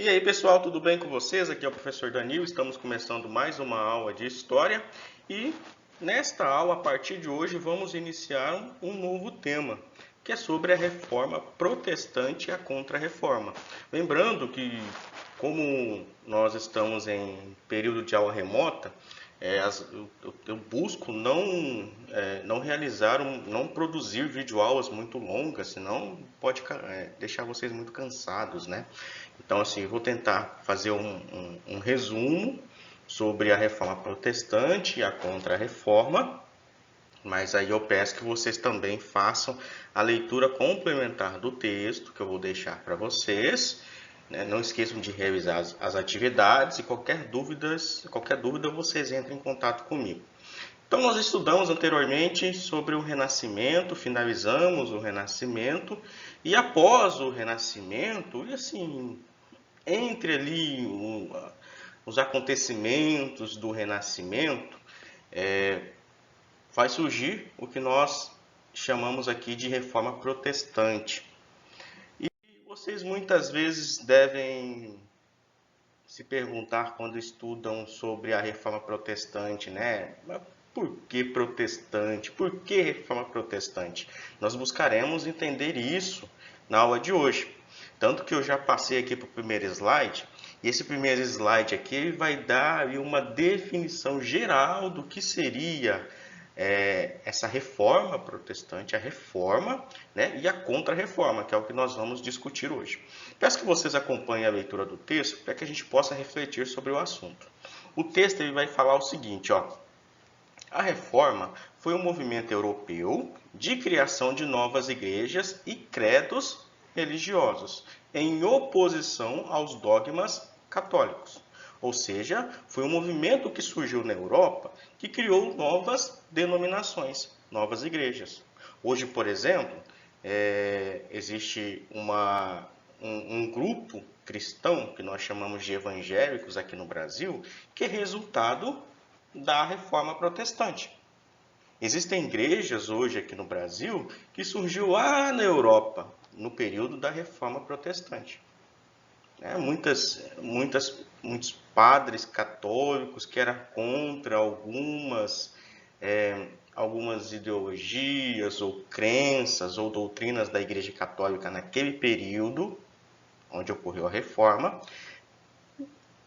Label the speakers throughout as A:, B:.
A: E aí pessoal, tudo bem com vocês? Aqui é o professor Danilo, estamos começando mais uma aula de História e nesta aula, a partir de hoje, vamos iniciar um novo tema, que é sobre a Reforma Protestante e a Contra-Reforma. Lembrando que, como nós estamos em período de aula remota, eu busco não realizar, não produzir videoaulas muito longas, senão pode deixar vocês muito cansados, né? Então, assim, eu vou tentar fazer um resumo sobre a Reforma Protestante e a Contra-Reforma, mas aí eu peço que vocês também façam a leitura complementar do texto que eu vou deixar para vocês, né? Não esqueçam de revisar as atividades e qualquer dúvida vocês entrem em contato comigo. Então, nós estudamos anteriormente sobre o Renascimento, finalizamos o Renascimento, e após o Renascimento, e assim, entre ali os acontecimentos do Renascimento, vai surgir o que nós chamamos aqui de Reforma Protestante. E vocês muitas vezes devem se perguntar quando estudam sobre a Reforma Protestante, né? Mas por que protestante? Por que Reforma Protestante? Nós buscaremos entender isso na aula de hoje. Tanto que eu já passei aqui para o primeiro slide, e esse primeiro slide aqui vai dar uma definição geral do que seria essa reforma protestante, a reforma, né, e a contra-reforma, que é o que nós vamos discutir hoje. Peço que vocês acompanhem a leitura do texto para que a gente possa refletir sobre o assunto. O texto ele vai falar o seguinte, ó: a reforma foi um movimento europeu de criação de novas igrejas e credos religiosos, em oposição aos dogmas católicos. Ou seja, foi um movimento que surgiu na Europa que criou novas denominações, novas igrejas. Hoje, por exemplo, existe um grupo cristão que nós chamamos de evangélicos aqui no Brasil, que é resultado da Reforma Protestante. Existem igrejas hoje aqui no Brasil que surgiu lá na Europa, no período da Reforma Protestante. Muitos padres católicos que eram contra algumas ideologias ou crenças ou doutrinas da Igreja Católica naquele período onde ocorreu a Reforma,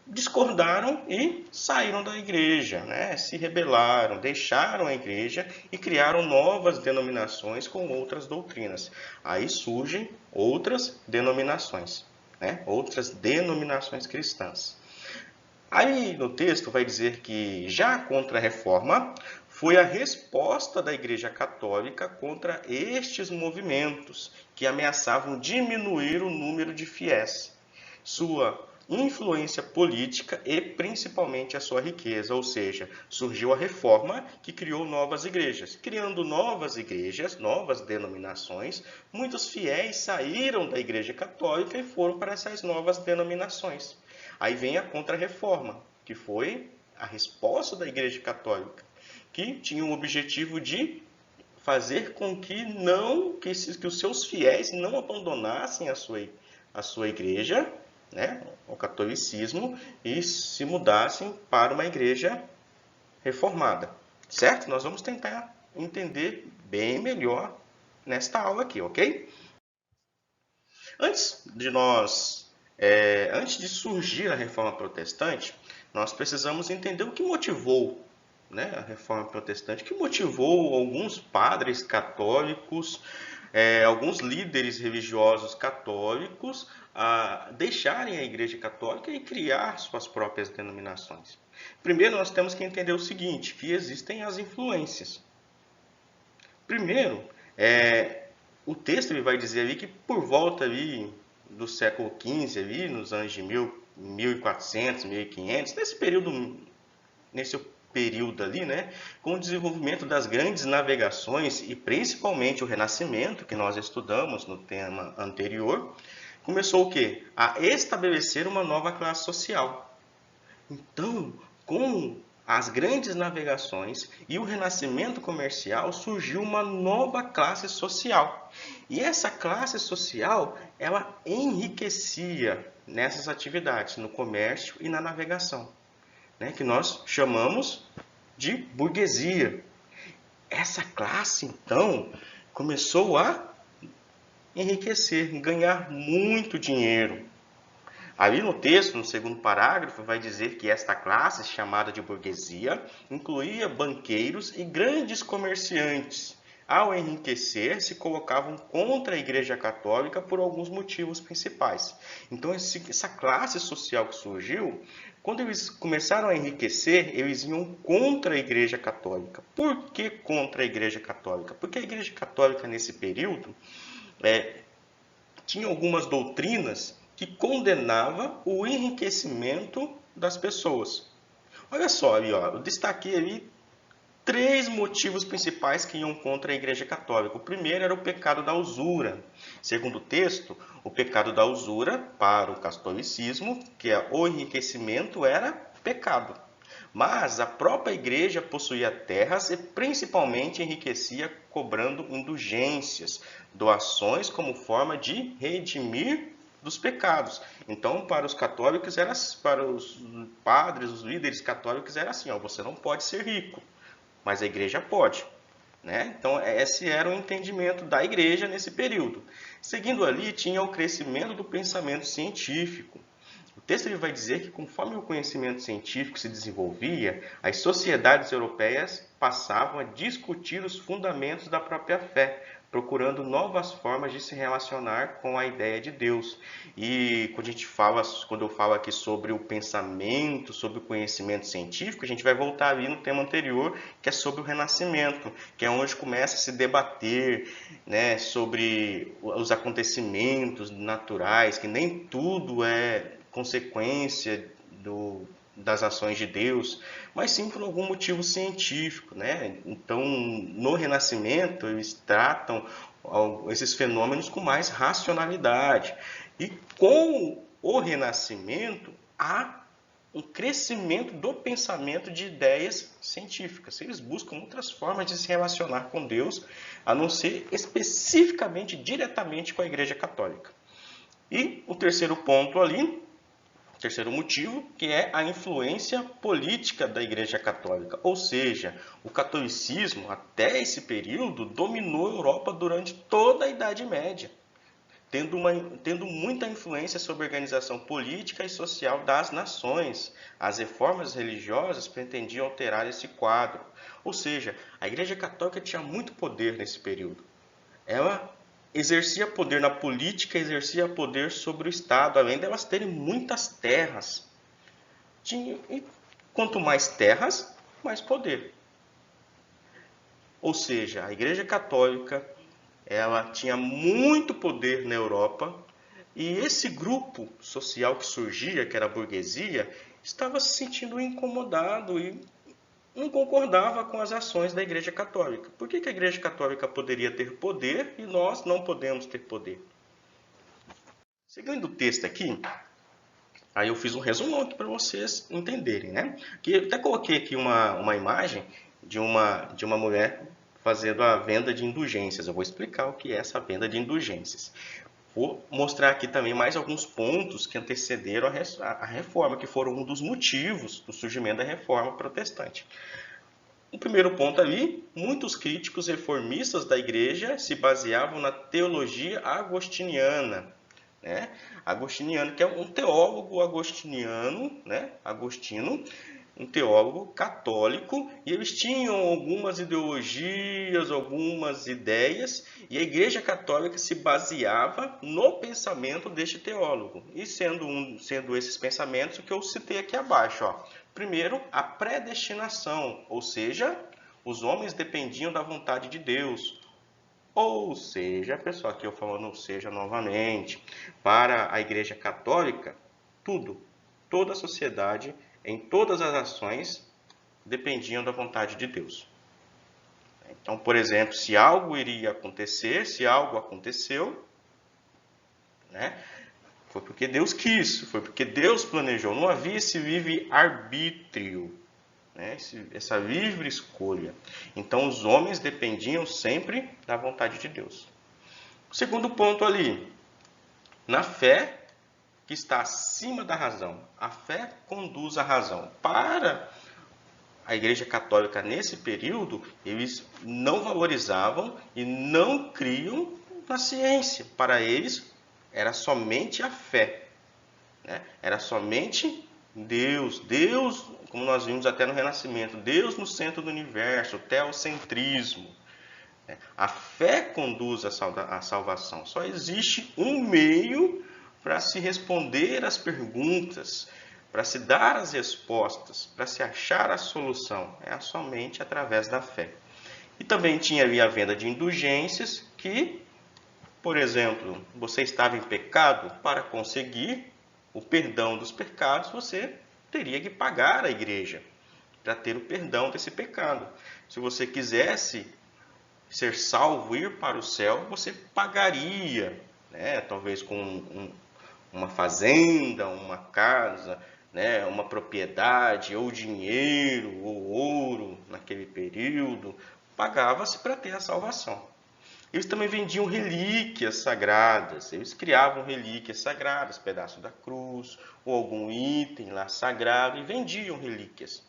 A: discordaram e saíram da igreja, né? Se rebelaram, deixaram a igreja e criaram novas denominações com outras doutrinas. Aí surgem outras denominações, né? Outras denominações cristãs. Aí no texto vai dizer que já a Contra-Reforma foi a resposta da Igreja Católica contra estes movimentos que ameaçavam diminuir o número de fiéis, sua influência política e principalmente a sua riqueza, ou seja, surgiu a reforma que criou novas igrejas. Criando novas igrejas, novas denominações, muitos fiéis saíram da Igreja Católica e foram para essas novas denominações. Aí vem a Contra-Reforma, que foi a resposta da Igreja Católica, que tinha o objetivo de fazer com que os seus fiéis não abandonassem a sua igreja, né, o catolicismo, e se mudassem para uma igreja reformada. Certo? Nós vamos tentar entender bem melhor nesta aula aqui, ok? Antes de surgir a Reforma Protestante, nós precisamos entender o que motivou, né, a Reforma Protestante, o que motivou alguns padres católicos, alguns líderes religiosos católicos a deixarem a Igreja Católica e criar suas próprias denominações. Primeiro, nós temos que entender o seguinte, que existem as influências. Primeiro, o texto ele vai dizer ali que por volta ali do século XV, ali, nos anos de 1400, 1500, nesse período ali, né, com o desenvolvimento das grandes navegações e principalmente o Renascimento, que nós estudamos no tema anterior, começou o quê? A estabelecer uma nova classe social. Então, com as grandes navegações e o renascimento comercial, surgiu uma nova classe social. E essa classe social, ela enriquecia nessas atividades, no comércio e na navegação, né, que nós chamamos de burguesia. Essa classe, então, começou a enriquecer, ganhar muito dinheiro. Ali no texto, no segundo parágrafo, vai dizer que esta classe, chamada de burguesia, incluía banqueiros e grandes comerciantes. Ao enriquecer, se colocavam contra a Igreja Católica por alguns motivos principais. Então, essa classe social que surgiu, quando eles começaram a enriquecer, eles iam contra a Igreja Católica. Por que contra a Igreja Católica? Porque a Igreja Católica, nesse período, tinha algumas doutrinas que condenava o enriquecimento das pessoas. Olha só ali, ó, eu destaquei ali 3 motivos principais que iam contra a Igreja Católica. O primeiro era o pecado da usura. Segundo o texto, o pecado da usura para o catolicismo, que é o enriquecimento, era pecado. Mas a própria igreja possuía terras e principalmente enriquecia cobrando indulgências, doações como forma de redimir dos pecados. Então, para os católicos, para os padres, os líderes católicos, era assim, ó, você não pode ser rico, mas a igreja pode. Né? Então, esse era o entendimento da igreja nesse período. Seguindo ali, tinha o crescimento do pensamento científico. O texto ele vai dizer que, conforme o conhecimento científico se desenvolvia, as sociedades europeias passavam a discutir os fundamentos da própria fé, procurando novas formas de se relacionar com a ideia de Deus. E quando eu falo aqui sobre o pensamento, sobre o conhecimento científico, a gente vai voltar ali no tema anterior, que é sobre o Renascimento, que é onde começa a se debater, né, sobre os acontecimentos naturais, que nem tudo é consequência das ações de Deus, mas sim por algum motivo científico, né? Então, no Renascimento, eles tratam esses fenômenos com mais racionalidade. E com o Renascimento, há um crescimento do pensamento de ideias científicas. Eles buscam outras formas de se relacionar com Deus, a não ser especificamente, diretamente com a Igreja Católica. E o terceiro ponto ali, terceiro motivo, que é a influência política da Igreja Católica. Ou seja, o catolicismo, até esse período, dominou a Europa durante toda a Idade Média, tendo muita influência sobre a organização política e social das nações. As reformas religiosas pretendiam alterar esse quadro. Ou seja, a Igreja Católica tinha muito poder nesse período. Ela exercia poder na política, exercia poder sobre o Estado, além delas terem muitas terras. E quanto mais terras, mais poder. Ou seja, a Igreja Católica, ela tinha muito poder na Europa, e esse grupo social que surgia, que era a burguesia, estava se sentindo incomodado e não concordava com as ações da Igreja Católica. Por que a Igreja Católica poderia ter poder e nós não podemos ter poder? Seguindo o texto aqui, aí eu fiz um resumão aqui para vocês entenderem, né? Que eu até coloquei aqui uma imagem de uma mulher fazendo a venda de indulgências. Eu vou explicar o que é essa venda de indulgências. Vou mostrar aqui também mais alguns pontos que antecederam a reforma, que foram um dos motivos do surgimento da reforma protestante. O primeiro ponto ali, muitos críticos reformistas da igreja se baseavam na teologia agostiniana, né? Agostiniano, que é um teólogo agostiniano, né? Agostino, um teólogo católico, e eles tinham algumas ideologias, algumas ideias, e a Igreja Católica se baseava no pensamento deste teólogo. E sendo esses pensamentos o que eu citei aqui abaixo, ó. Primeiro, a predestinação, ou seja, os homens dependiam da vontade de Deus. Ou seja, pessoal, aqui eu falando seja novamente, para a Igreja Católica, toda a sociedade, em todas as ações, dependiam da vontade de Deus. Então, por exemplo, se algo iria acontecer, se algo aconteceu, né, foi porque Deus quis, foi porque Deus planejou. Não havia esse livre-arbítrio. né? Essa livre escolha. Então, os homens dependiam sempre da vontade de Deus. O segundo ponto ali, na fé que está acima da razão. A fé conduz à razão. Para a Igreja Católica, nesse período, eles não valorizavam e não criam na ciência. Para eles, era somente a fé, né? Era somente Deus. Deus, como nós vimos até no Renascimento, Deus no centro do universo, o teocentrismo. A fé conduz à salvação. Só existe um meio para se responder às perguntas, para se dar as respostas, para se achar a solução. É somente através da fé. E também tinha ali a venda de indulgências que, por exemplo, você estava em pecado, para conseguir o perdão dos pecados, você teria que pagar à igreja para ter o perdão desse pecado. Se você quisesse ser salvo, ir para o céu, você pagaria, né? Talvez com uma fazenda, uma casa, né? Uma propriedade, ou dinheiro, ou ouro, naquele período, pagava-se para ter a salvação. Eles também vendiam relíquias sagradas, eles criavam relíquias sagradas, pedaço da cruz, ou algum item lá sagrado, e vendiam relíquias,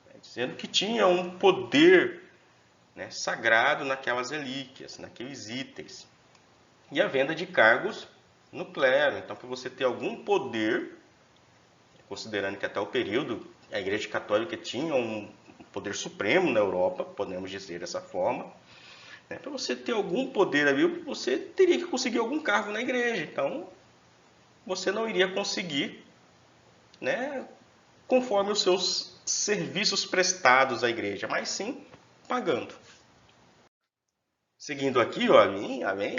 A: né? Dizendo que tinha um poder, né, sagrado naquelas relíquias, naqueles itens. E a venda de cargos no clero. Então, para você ter algum poder, considerando que até o período a Igreja Católica tinha um poder supremo na Europa, podemos dizer dessa forma, né, para você ter algum poder ali, você teria que conseguir algum cargo na igreja. Então, você não iria conseguir, né, conforme os seus serviços prestados à igreja, mas sim pagando. Seguindo aqui, ó, além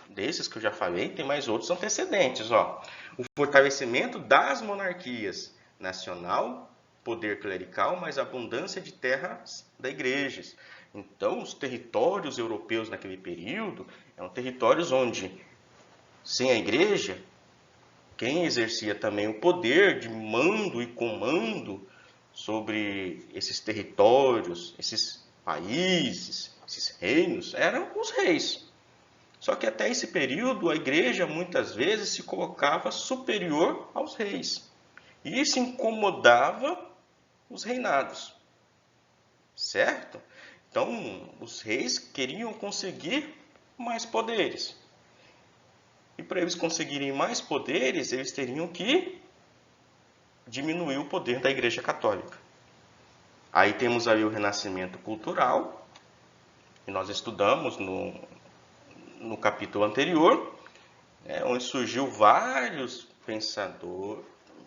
A: desses que eu já falei, tem mais outros antecedentes. Ó. O fortalecimento das monarquias nacional, poder clerical, mais abundância de terras da igreja. Então, os territórios europeus naquele período eram territórios onde, sem a igreja, quem exercia também o poder de mando e comando sobre esses territórios, esses países, esses reinos, eram os reis. Só que até esse período a igreja muitas vezes se colocava superior aos reis. E isso incomodava os reinados, certo? Então, os reis queriam conseguir mais poderes. E para eles conseguirem mais poderes, eles teriam que diminuir o poder da Igreja Católica. Aí temos aí o renascimento cultural, que nós estudamos no capítulo anterior, onde surgiu vários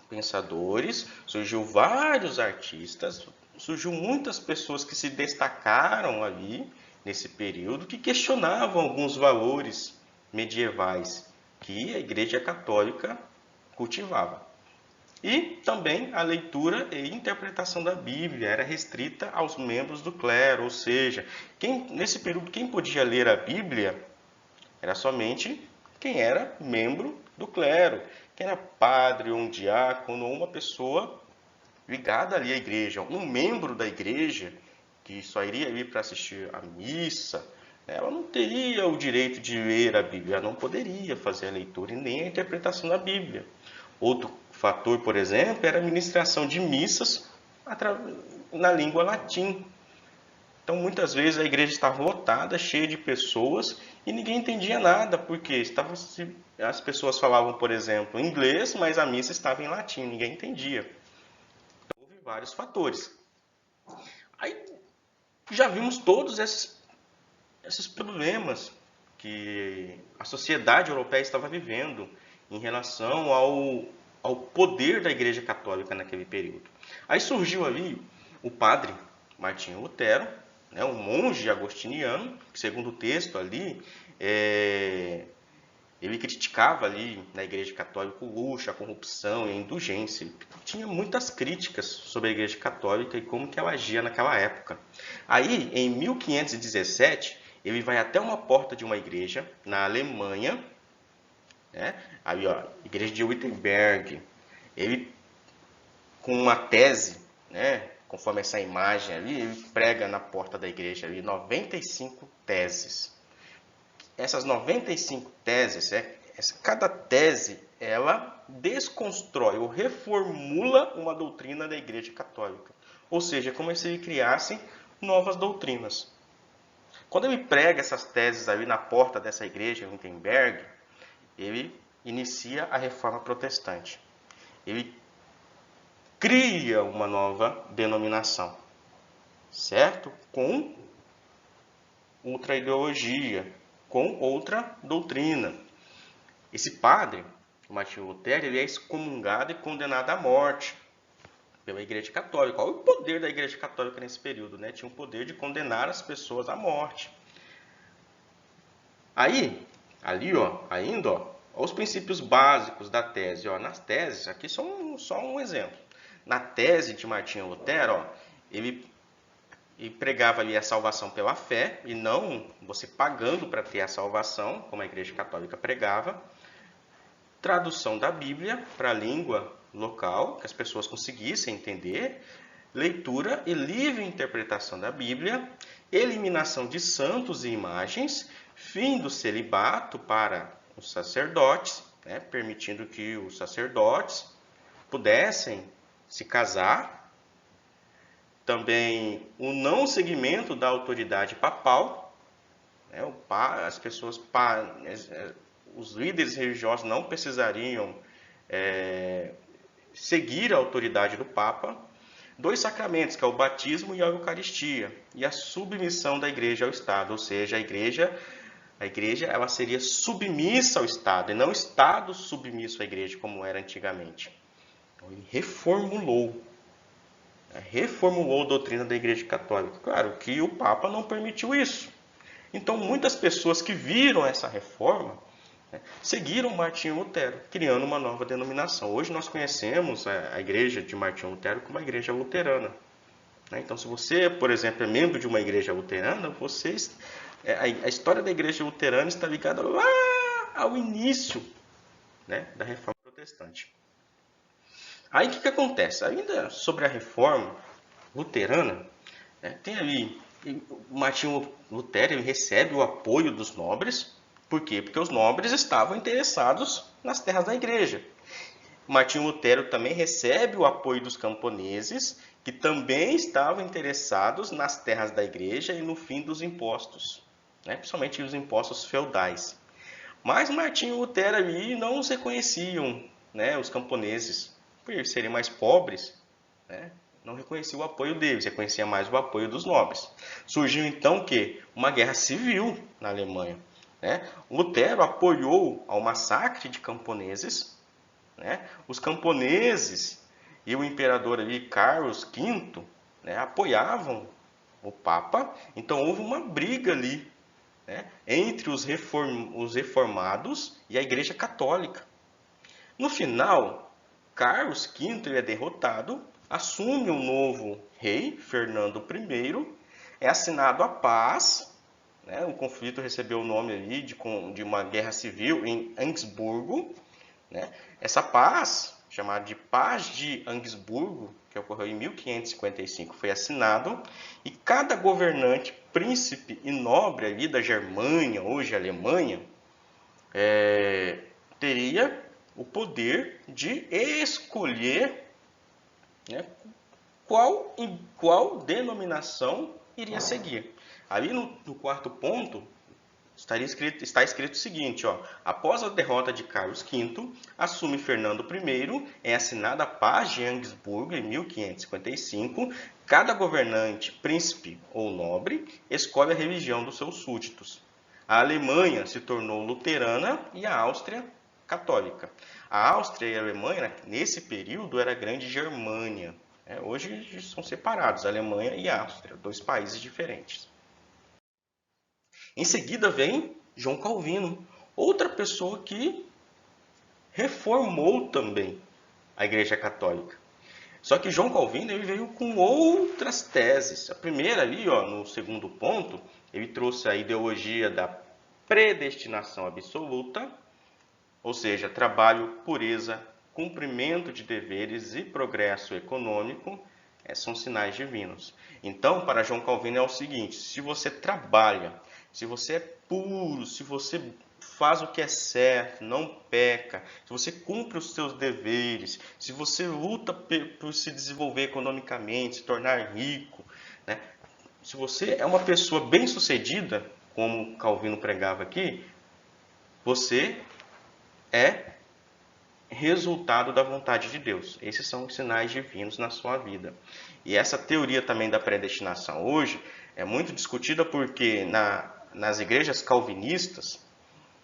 A: pensadores, surgiu vários artistas, surgiu muitas pessoas que se destacaram ali nesse período, que questionavam alguns valores medievais que a Igreja Católica cultivava. E também a leitura e interpretação da Bíblia era restrita aos membros do clero, ou seja, nesse período quem podia ler a Bíblia era somente quem era membro do clero, quem era padre ou um diácono ou uma pessoa ligada ali à igreja, um membro da igreja que só iria ali para assistir à missa, ela não teria o direito de ler a Bíblia, ela não poderia fazer a leitura e nem a interpretação da Bíblia. Outro fator, por exemplo, era a ministração de missas na língua latim. Então, muitas vezes a igreja estava lotada, cheia de pessoas e ninguém entendia nada, porque as pessoas falavam, por exemplo, inglês, mas a missa estava em latim, ninguém entendia. Então, houve vários fatores. Aí já vimos todos esses problemas que a sociedade europeia estava vivendo em relação ao poder da Igreja Católica naquele período. Aí surgiu ali o padre Martinho Lutero, né, um monge agostiniano, que segundo o texto ali, ele criticava ali na Igreja Católica o luxo, a corrupção e a indulgência. Ele tinha muitas críticas sobre a Igreja Católica e como que ela agia naquela época. Aí, em 1517, ele vai até uma porta de uma igreja na Alemanha, né? Aí, ó, igreja de Wittenberg. Ele, com uma tese, né, conforme essa imagem ali, ele prega na porta da igreja ali 95 teses. Essas 95 teses, cada tese, ela desconstrói ou reformula uma doutrina da Igreja Católica. Ou seja, é como se ele criasse novas doutrinas. Quando ele prega essas teses ali na porta dessa igreja, em Wittenberg, ele inicia a Reforma Protestante. Ele cria uma nova denominação, certo? Com outra ideologia, com outra doutrina. Esse padre, o Martinho Lutero, ele é excomungado e condenado à morte pela Igreja Católica. Olha o poder da Igreja Católica nesse período, né? Tinha o poder de condenar as pessoas à morte. Aí, ali, ó, ainda, ó, os princípios básicos da tese. Ó, nas teses, aqui só um exemplo. Na tese de Martinho Lutero, ó, ele pregava ali a salvação pela fé, e não você pagando para ter a salvação, como a Igreja Católica pregava. Tradução da Bíblia para a língua local, que as pessoas conseguissem entender. Leitura e livre interpretação da Bíblia. Eliminação de santos e imagens. Fim do celibato para os sacerdotes, né, permitindo que os sacerdotes pudessem se casar. Também o não seguimento da autoridade papal, né, as pessoas, os líderes religiosos não precisariam seguir a autoridade do Papa. 2 sacramentos, que é o batismo e a Eucaristia, e a submissão da igreja ao Estado, ou seja, a igreja ela seria submissa ao Estado, e não o Estado submisso à igreja, como era antigamente. Então, ele reformulou a doutrina da Igreja Católica. Claro que o Papa não permitiu isso. Então, muitas pessoas que viram essa reforma, né, seguiram Martinho Lutero, criando uma nova denominação. Hoje nós conhecemos a igreja de Martinho Lutero como a igreja luterana. Então, se você, por exemplo, é membro de uma igreja luterana, a história da igreja luterana está ligada lá ao início, né, da reforma protestante. Aí o que acontece? Ainda sobre a reforma luterana, né, tem ali o Martinho Lutero, ele recebe o apoio dos nobres. Por quê? Porque os nobres estavam interessados nas terras da igreja. Martinho Lutero também recebe o apoio dos camponeses, que também estavam interessados nas terras da igreja e no fim dos impostos, né? Principalmente os impostos feudais. Mas Martinho Lutero ali não os reconheciam, né, os camponeses, por serem mais pobres, né, não reconhecia o apoio deles, reconhecia mais o apoio dos nobres. Surgiu então o quê? Uma guerra civil na Alemanha. Né? Lutero apoiou ao massacre de camponeses, né? Os camponeses e o imperador ali, Carlos V, né, apoiavam o Papa. Então houve uma briga ali, né, entre os reformados e a Igreja Católica. No final, Carlos V é derrotado, assume um novo rei, Fernando I, é assinado a paz. Né? O conflito recebeu o nome ali de uma guerra civil em Augsburgo. Né? Essa paz, chamada de Paz de Augsburgo, que ocorreu em 1555, foi assinado, e cada governante, príncipe e nobre ali da Germânia, hoje Alemanha, teria o poder de escolher, né, qual denominação iria seguir. Ali no quarto ponto está escrito o seguinte, ó: após a derrota de Carlos V, assume Fernando I, é assinada a Paz de Augsburgo em 1555, cada governante, príncipe ou nobre, escolhe a religião dos seus súditos. A Alemanha se tornou luterana e a Áustria católica. A Áustria e a Alemanha, nesse período, era a Grande Germânia. Hoje são separados, a Alemanha e a Áustria, 2 países diferentes. Em seguida vem João Calvino, outra pessoa que reformou também a Igreja Católica. Só que João Calvino ele veio com outras teses. A primeira ali, ó, no segundo ponto, ele trouxe a ideologia da predestinação absoluta, ou seja, trabalho, pureza, cumprimento de deveres e progresso econômico. são sinais divinos. Então, para João Calvino é o seguinte: se você trabalha, se você é puro, se você faz o que é certo, não peca, se você cumpre os seus deveres, se você luta por se desenvolver economicamente, se tornar rico, né? Se você é uma pessoa bem-sucedida, como Calvino pregava aqui, você é resultado da vontade de Deus. Esses são os sinais divinos na sua vida. E essa teoria também da predestinação hoje é muito discutida porque nas igrejas calvinistas,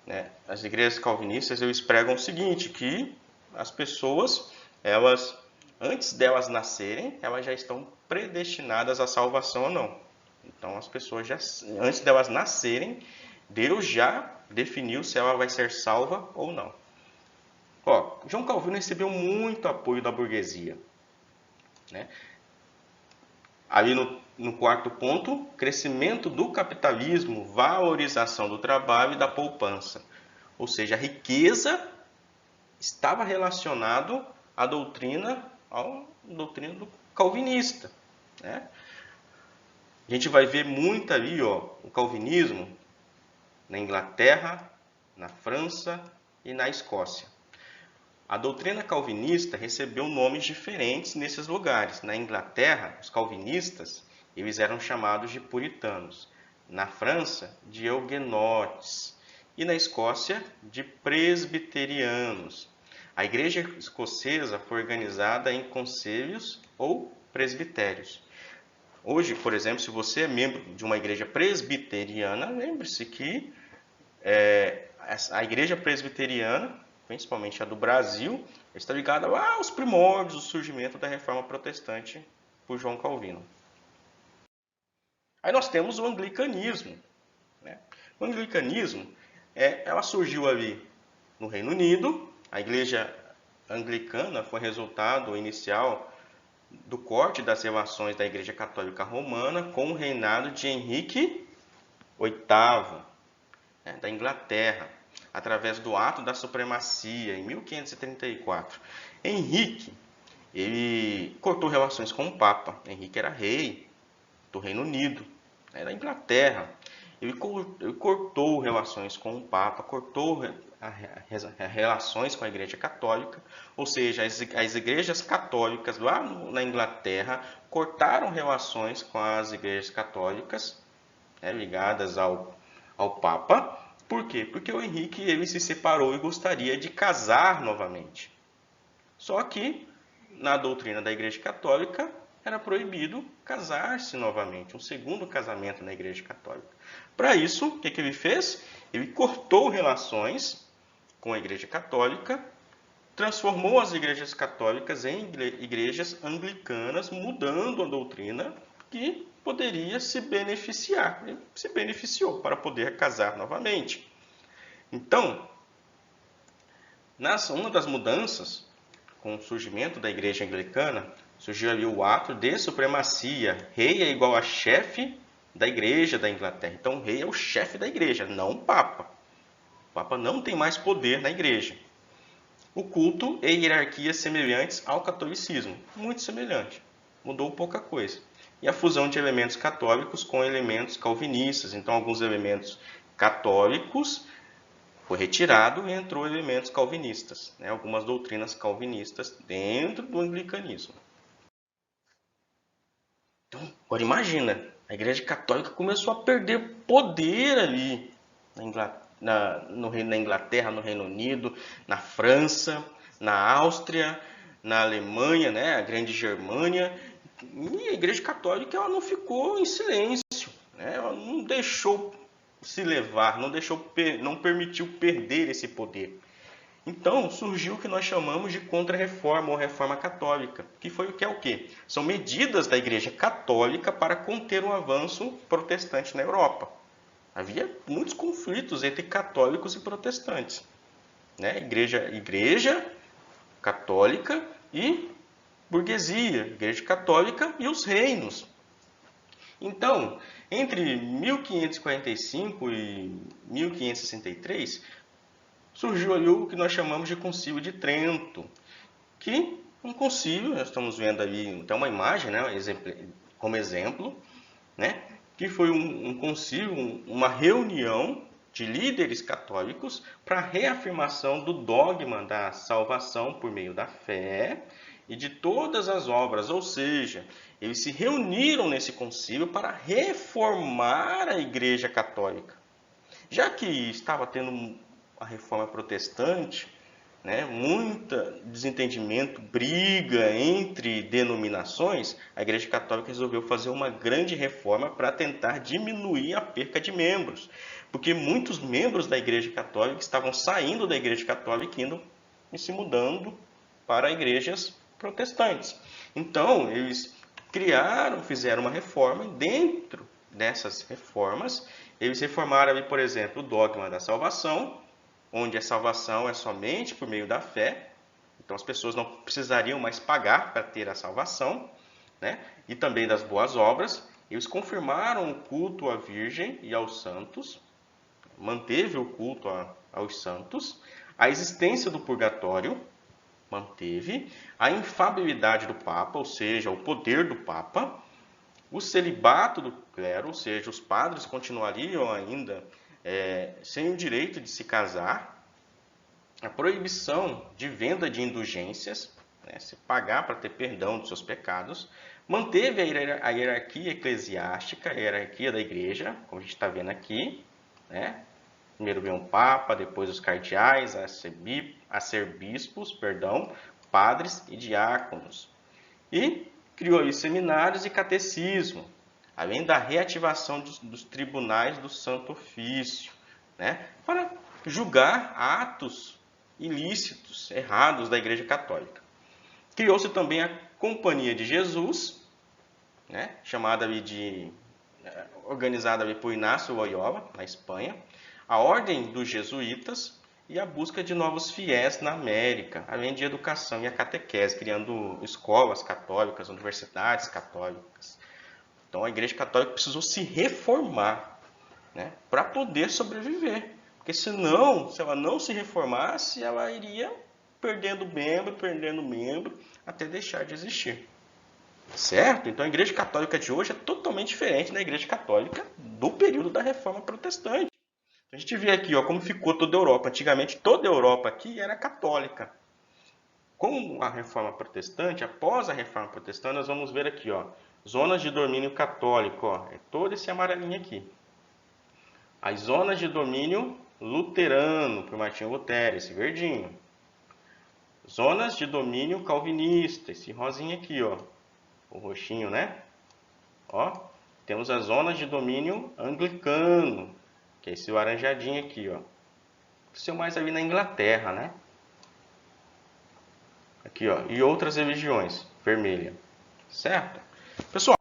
A: né, as igrejas calvinistas eles pregam o seguinte, que as pessoas, elas, antes delas nascerem, elas já estão predestinadas à salvação ou não. Então as pessoas já, antes delas nascerem, Deus já definiu se ela vai ser salva ou não. Ó, João Calvino recebeu muito apoio da burguesia, né? Ali no quarto ponto, crescimento do capitalismo, valorização do trabalho e da poupança. Ou seja, a riqueza estava relacionado à doutrina do calvinista, né? A gente vai ver muito ali, ó, o calvinismo na Inglaterra, na França e na Escócia. A doutrina calvinista recebeu nomes diferentes nesses lugares. Na Inglaterra, os calvinistas eles eram chamados de puritanos. Na França, de huguenotes. E na Escócia, de presbiterianos. A igreja escocesa foi organizada em conselhos ou presbitérios. Hoje, por exemplo, se você é membro de uma igreja presbiteriana, lembre-se que a igreja presbiteriana, principalmente a do Brasil, está ligada aos primórdios do surgimento da reforma protestante por João Calvino. Aí nós temos o anglicanismo, né? O anglicanismo, ela surgiu ali no Reino Unido. A igreja anglicana foi resultado inicial do corte das relações da Igreja Católica Romana com o reinado de Henrique VIII, né, da Inglaterra, através do Ato da Supremacia, em 1534. Henrique, ele cortou relações com o Papa. Henrique era rei do Reino Unido, da Inglaterra. Ele cortou relações com o Papa, cortou relações com a Igreja Católica, ou seja, as igrejas católicas lá na Inglaterra cortaram relações com as igrejas católicas, né, ligadas ao Papa. Por quê? Porque o Henrique ele se separou e gostaria de casar novamente. Só que, na doutrina da Igreja Católica, era proibido casar-se novamente, um segundo casamento na Igreja Católica. Para isso, o que ele fez? Ele cortou relações com a Igreja Católica, transformou as igrejas católicas em igrejas anglicanas, mudando a doutrina que poderia se beneficiar. Ele se beneficiou para poder casar novamente. Então, uma das mudanças com o surgimento da igreja anglicana, surgiu ali o ato de supremacia. Rei é igual a chefe da igreja da Inglaterra. Então, o rei é o chefe da igreja, não o Papa. O Papa não tem mais poder na igreja. O culto e hierarquias semelhantes ao catolicismo. Muito semelhante. Mudou pouca coisa. E a fusão de elementos católicos com elementos calvinistas. Então, alguns elementos católicos foi retirado e entrou elementos calvinistas, né? Algumas doutrinas calvinistas dentro do anglicanismo. Então, agora imagina, a Igreja Católica começou a perder poder ali na Inglaterra, no Reino Unido, na França, na Áustria, na Alemanha, né? A Grande Germânia. E a Igreja Católica ela não ficou em silêncio, né? Ela não deixou se levar, não permitiu perder esse poder. Então surgiu o que nós chamamos de contra-reforma ou reforma católica, que é o quê? São medidas da Igreja Católica para conter o avanço protestante na Europa. Havia muitos conflitos entre católicos e protestantes, né? Igreja católica e burguesia, Igreja Católica e os reinos. Então, entre 1545 e 1563, surgiu ali o que nós chamamos de Concílio de Trento, que Um concílio, nós estamos vendo ali então uma imagem, né, como exemplo, né, que foi um concílio, uma reunião de líderes católicos para a reafirmação do dogma da salvação por meio da fé e de todas as obras, ou seja, eles se reuniram nesse concílio para reformar a Igreja Católica. Já que estava tendo a reforma protestante, né, muito desentendimento, briga entre denominações, a Igreja Católica resolveu fazer uma grande reforma para tentar diminuir a perca de membros. Porque muitos membros da Igreja Católica estavam saindo da Igreja Católica e se mudando para igrejas protestantes. Então, eles fizeram uma reforma. Dentro dessas reformas, eles reformaram, por exemplo, o dogma da salvação, onde a salvação é somente por meio da fé. Então, as pessoas não precisariam mais pagar para ter a salvação, né? E também das boas obras. Eles confirmaram o culto à Virgem e aos santos, manteve o culto aos santos, a existência do purgatório, manteve, a infalibilidade do Papa, ou seja, o poder do Papa, o celibato do clero, ou seja, os padres continuariam ainda sem o direito de se casar, a proibição de venda de indulgências, né, se pagar para ter perdão dos seus pecados, manteve a hierarquia eclesiástica, a hierarquia da igreja, como a gente está vendo aqui, né? Primeiro vem o Papa, depois os cardeais, arcebispos, padres e diáconos. E criou aí seminários e catecismo, além da reativação dos tribunais do Santo Ofício, né, para julgar atos ilícitos, errados da Igreja Católica. Criou-se também a Companhia de Jesus, né, organizada por Inácio Loyola, na Espanha, a Ordem dos Jesuítas e a busca de novos fiéis na América, além de educação e a catequese, criando escolas católicas, universidades católicas. Então a Igreja Católica precisou se reformar, né, para poder sobreviver. Porque senão, se ela não se reformasse, ela iria perdendo membro, até deixar de existir. Certo? Então a Igreja Católica de hoje é totalmente diferente da Igreja Católica do período da Reforma Protestante. A gente vê aqui, ó, como ficou toda a Europa. Antigamente toda a Europa aqui era católica. Com a Reforma Protestante, após a Reforma Protestante, nós vamos ver aqui, ó, zonas de domínio católico, ó, é todo esse amarelinho aqui. As zonas de domínio luterano, por Martinho Lutero, esse verdinho. Zonas de domínio calvinista, esse rosinho aqui, ó, o roxinho, né? Ó, temos as zonas de domínio anglicano, que é esse laranjadinho aqui, ó. Aconteceu mais ali na Inglaterra, né? Aqui, ó, e outras religiões, vermelha. Certo? Pessoal,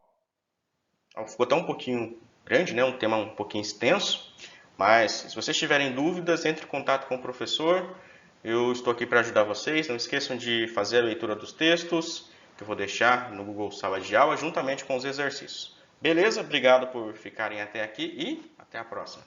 A: ficou até um pouquinho grande, né? Um tema um pouquinho extenso, mas se vocês tiverem dúvidas, entre em contato com o professor. Eu estou aqui para ajudar vocês. Não esqueçam de fazer a leitura dos textos, que eu vou deixar no Google Sala de Aula, juntamente com os exercícios. Beleza? Obrigado por ficarem até aqui e até a próxima.